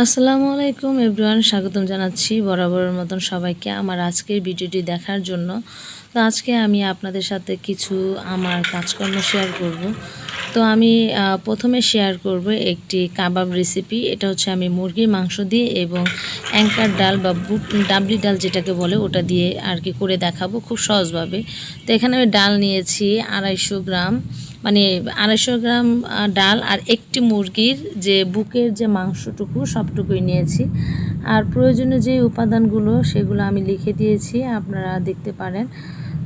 আসসালামু আলাইকুম এভরিওয়ান, স্বাগতম জানাচ্ছি বরাবরের মতন সবাইকে আমার আজকের ভিডিওটি দেখার জন্য। তো আজকে আমি আপনাদের সাথে কিছু আমার কাজকর্ম শেয়ার করব। তো আমি প্রথমে শেয়ার করব একটি কাবাব রেসিপি। এটা হচ্ছে আমি মুরগির মাংস দিয়ে এবং অ্যাঙ্কার ডাল বা ডাবলি ডাল যেটাকে বলে ওটা দিয়ে আর কি করে দেখাবো খুব সহজভাবে। তো এখানে আমি ডাল নিয়েছি 250 গ্রাম, মানে 250 গ্রাম ডাল আর একটি মুরগির যে বুকের যে মাংসটুকু সবটুকুই নিয়েছি। আর প্রয়োজনীয় যে উপাদানগুলো সেগুলো আমি লিখে দিয়েছি, আপনারা দেখতে পারেন।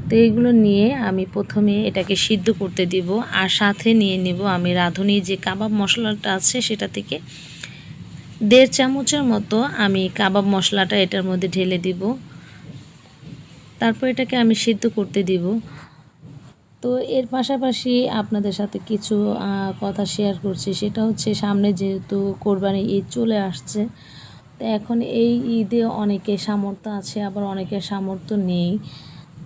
তো এইগুলো নিয়ে আমি প্রথমে এটাকে সিদ্ধ করতে দিব, আর সাথে নিয়ে নিব আমি রাঁধুনি যে কাবাব মশলাটা আছে সেটা থেকে 1.5 চামচের মতো আমি কাবাব মশলাটা এটার মধ্যে ঢেলে দিব। তারপর এটাকে আমি সিদ্ধ করতে দিব। তো এর পাশাপাশি আপনাদের সাথে কিছু কথা শেয়ার করছি, সেটা হচ্ছে সামনে যেহেতু কোরবানি ঈদ চলে আসছে, তো এখন এই ঈদে অনেকের সামর্থ্য আছে আবার অনেকের সামর্থ্য নেই।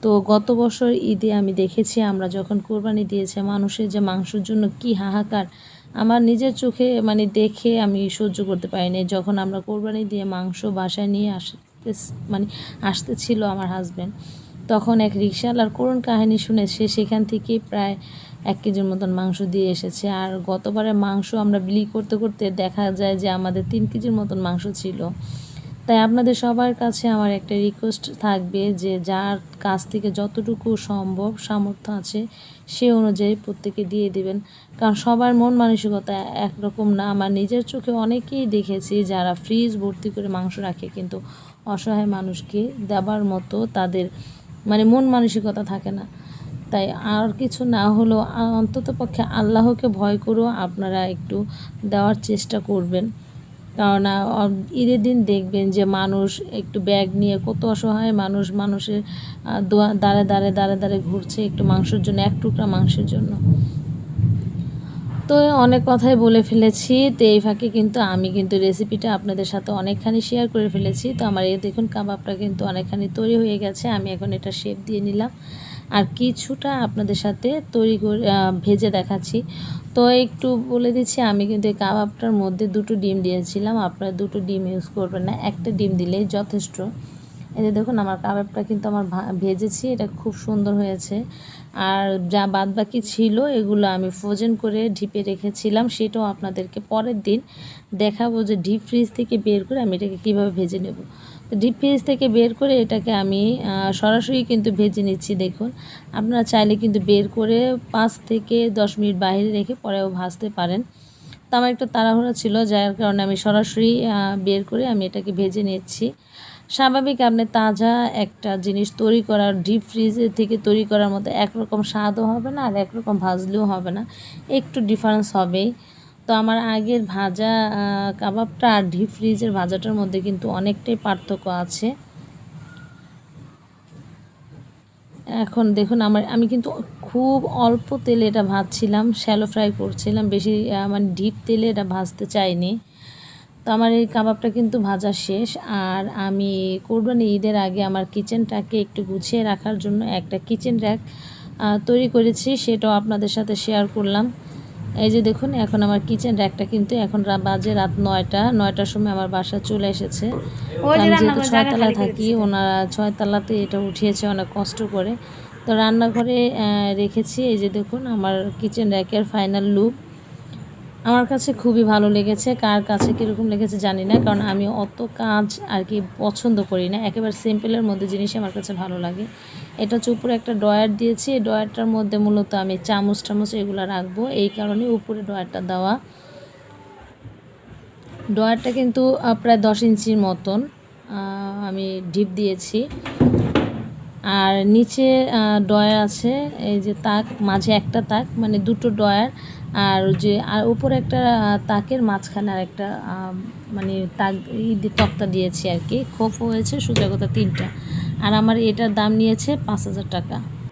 তো গত বছর ঈদে আমি দেখেছি আমরা যখন কোরবানি দিয়েছে মানুষের যে মাংসের জন্য কি হাহাকার, আমার নিজের চোখে মানে দেখে আমি সহ্য করতে পারিনি। যখন আমরা কোরবানি দিয়ে মাংস বাসায় নিয়ে আসতেছিল আমার হাজব্যান্ড, তখন এক রিকশাওয়ালার করুণ কাহিনী শুনেছে, সেখান থেকে প্রায় 1 কেজির মতন মাংস দিয়ে এসেছে। আর গতবারে মাংস আমরা বিলি করতে করতে দেখা যায় যে আমাদের 3 কেজির মতন মাংস ছিল। তাই আপনাদের সবার কাছে আমার একটা রিকোয়েস্ট থাকবে যে যার কাছ থেকে যতটুকু সম্ভব সামর্থ্য আছে সে অনুযায়ী প্রত্যেকে দিয়ে দিবেন, কারণ সবার মন মানসিকতা একরকম না। আমার নিজের চোখে অনেকেই দেখেছি যারা ফ্রিজ ভর্তি করে মাংস রাখে, কিন্তু অসহায় মানুষকে দেবার মতো তাদের মানে মন মানসিকতা থাকে না। তাই আর কিছু না হলেও অন্তত পক্ষে আল্লাহকে ভয় করেও আপনারা একটু দেওয়ার চেষ্টা করবেন, কারণ ঈদের দিন দেখবেন যে মানুষ একটু ব্যাগ নিয়ে কত অসহায় মানুষের দাঁড়ে ঘুরছে একটু মাংসের জন্য, এক টুকরা মাংসের জন্য। তো অনেক কথাই বলে ফেলেছি। তো এই ফাঁকে কিন্তু আমি কিন্তু রেসিপিটা আপনাদের সাথে অনেকখানি শেয়ার করে ফেলেছি। তো আমার এই দেখুন কাবাবটা কিন্তু অনেকখানি তৈরি হয়ে গেছে। আমি এখন এটা শেপ দিয়ে নিলাম আর কিছুটা আপনাদের সাথে তৈরি করে ভেজে দেখাচ্ছি। তো একটু বলে দিচ্ছি, আমি কিন্তু এই কাবাবটার মধ্যে 2টো ডিম দিয়েছিলাম। আপনারা 2টো ডিম ইউজ করবেন না, একটা ডিম দিলেই যথেষ্ট। এই যে দেখুন আমার কাবাবটা কিন্তু আমার ভেজেছি, এটা খুব সুন্দর হয়েছে। আর যা বাদবাকি ছিল এগুলো আমি ফ্রোজেন করে ডিপে রেখেছিলাম, সেটাও আপনাদেরকে পরের দিন দেখাবো যে ডিপ ফ্রিজ থেকে বের করে আমি এটাকে কীভাবে ভেজে নেব। তো ডিপ ফ্রিজ থেকে বের করে এটাকে আমি সরাসরি কিন্তু ভেজে নিচ্ছি। দেখুন আপনারা চাইলে কিন্তু বের করে 5 থেকে 10 মিনিট বাইরে রেখে পরেও ভাজতে পারেন। তো আমার একটু তাড়াহুড়া ছিল, যার কারণে আমি সরাসরি বের করে আমি এটাকে ভেজে নিচ্ছি। স্বাভাবিক আপনি তাজা একটা জিনিস তৈরি করার ডিপ ফ্রিজের থেকে তৈরি করার মতো একরকম স্বাদও হবে না আর একরকম ভাজলেও হবে না, একটু ডিফারেন্স হবেই। তো আমার আগের ভাজা কাবাবটা আর ডিপ ফ্রিজের ভাজাটার মধ্যে কিন্তু অনেকটাই পার্থক্য আছে। এখন দেখুন আমি কিন্তু খুব অল্প তেলে এটা ভাজছিলাম, শ্যালো ফ্রাই করছিলাম, বেশি মানে ডিপ তেলে এটা ভাজতে চাইনি। তো আমার এই কাবাবটা কিন্তু ভাজা শেষ। আর আমি কোরবানি ঈদের আগে আমার কিচেনটাকে একটু গুছিয়ে রাখার জন্য একটা কিচেন র্যাক তৈরি করেছি, সেটাও আপনাদের সাথে শেয়ার করলাম। এই যে দেখুন এখন আমার কিচেন র্যাকটা কিন্তু এখন বাজে রাত 9টার সময় আমার বাসা চলে এসেছে। আমি যেহেতু 6 তলায় থাকি, ওনারা 6 তলাতে এটা উঠিয়েছে অনেক কষ্ট করে। তো রান্নাঘরে রেখেছি। এই যে দেখুন আমার কিচেন র্যাকের ফাইনাল লুক আমার কাছে খুবই ভালো লেগেছে। কার কাছে কীরকম লেগেছে জানি না, কারণ আমি অত কাজ আর কি পছন্দ করি না, একেবারে সিম্পলের মধ্যে জিনিসই আমার কাছে ভালো লাগে। এটা হচ্ছে উপরে একটা ড্রয়ার দিয়েছি, এই ড্রয়ারটার মধ্যে মূলত আমি চামচ এগুলো রাখবো, এই কারণে উপরে ড্রয়ারটা দেওয়া। ড্রয়ারটা কিন্তু প্রায় 10 ইঞ্চির মতন আমি ডিপ দিয়েছি। আর নিচে ড্রয়ার আছে, এই যে তাক, মাঝে একটা তাক, মানে 2টো ড্রয়ার। আর উপরে একটা তাকের মাঝখানে আর একটা মানে তাক তক্তা দিয়েছি আর কি। খোপ হয়েছে সোজা কথা 3টা। আর আমার এটার দাম নিয়েছে 5,000 টাকা।